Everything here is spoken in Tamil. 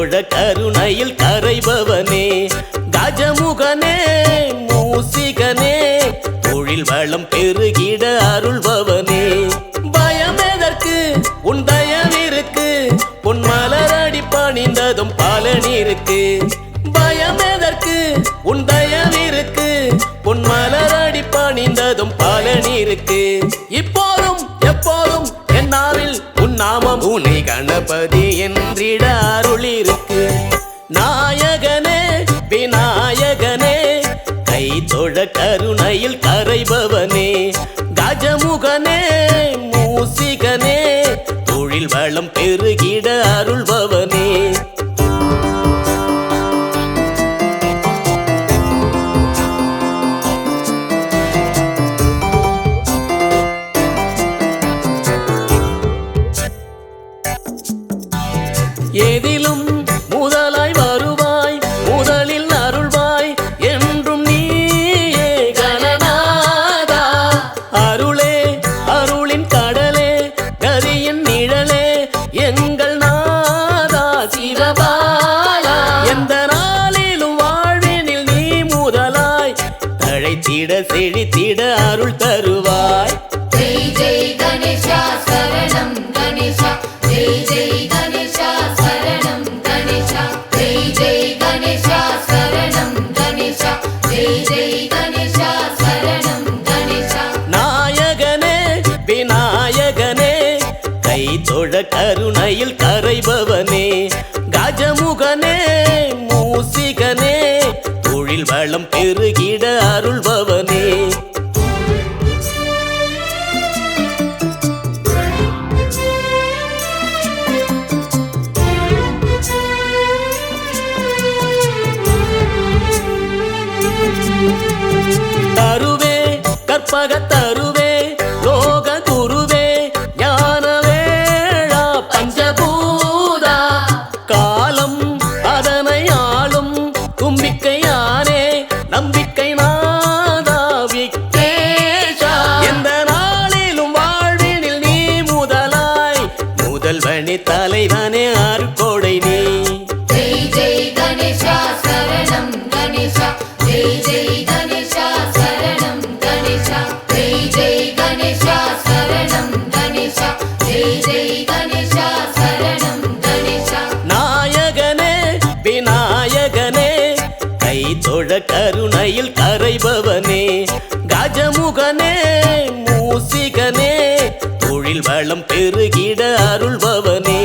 தொழ கருணையில் கரைபவனே கஜமுகனே மூசிகனே தொழில் வளம் பெருகிட அருள்பவனே பயமெதற்கு உன் தயவிருக்கு பொன் மலரடி பணிந்ததும் பலனிருக்கு பயமெதற்கு உன் தயவிருக்கு பொன் மலரடி பணிந்ததும் பலனிருக்கு இப்போதும் எப்போதும் என் நாவில் உன் நாமம் உன்னை கணபதி என்றிட அருள் இருக்கு நாயகனே விநாயகனே கை தொழ கருணையில் கரைபவனே கஜமுகனே மூசிகனே தொழில் வளம் பெருகிட அருள்பவனே எதிலும் முதலாய் வருவாய் முதலில் அருள்வாய் என்றும் நீயே கணநாதா அருளே அருளின் கடலே கதியின் நிழலே எங்கள் நாதா சிவபாலா எந்த நாளிலும் வாழ்வினில் நீ முதலாய் தழைத்திட செழித்திட அருள் தருவாய் ஜெய் ஜெய் கணேசா சரணம் கணேசா ஜெய் ஜெய் கணேசா சரணம் கணேசா ஜெய் ஜெய் கணேசா சரணம் கணேசா ஜெய் ஜெய் கணேசா சரணம் கணேசா நாயகனே விநாயகனே கை தொழ கருணையில் கரைபவனே கஜமுகனே மூசிகனே தொழில் வளம் பெருகிட அருள்பவனே தருவே கற்பக தருவே லோக குருவே ஞான வேளா பஞ்சபூதா காலம் அதனை ஆளும் தும்பிக்கையானே நம்பிக்கை நாதா விக்னேஷா எந்த நாளிலும் வாழ்வினில் நீ முதலாய் முதல்வனே தலைவனே அருட்கொடை நீ ஜெய் ஜெய் கணேசா சரணம் கணேசா ஜெய் ஜெய் கணேசா சரணம் கணேசா ஜெய் ஜெய் கணேசா சரணம் கணேசா ஜெய் ஜெய் கணேசா சரணம் கணேசா நாயகனே விநாயகனே கை தொழ கருணையில் கரைபவனே கஜமுகனே மூசிகனே தொழில் வளம் பெருகிட அருள்பவனே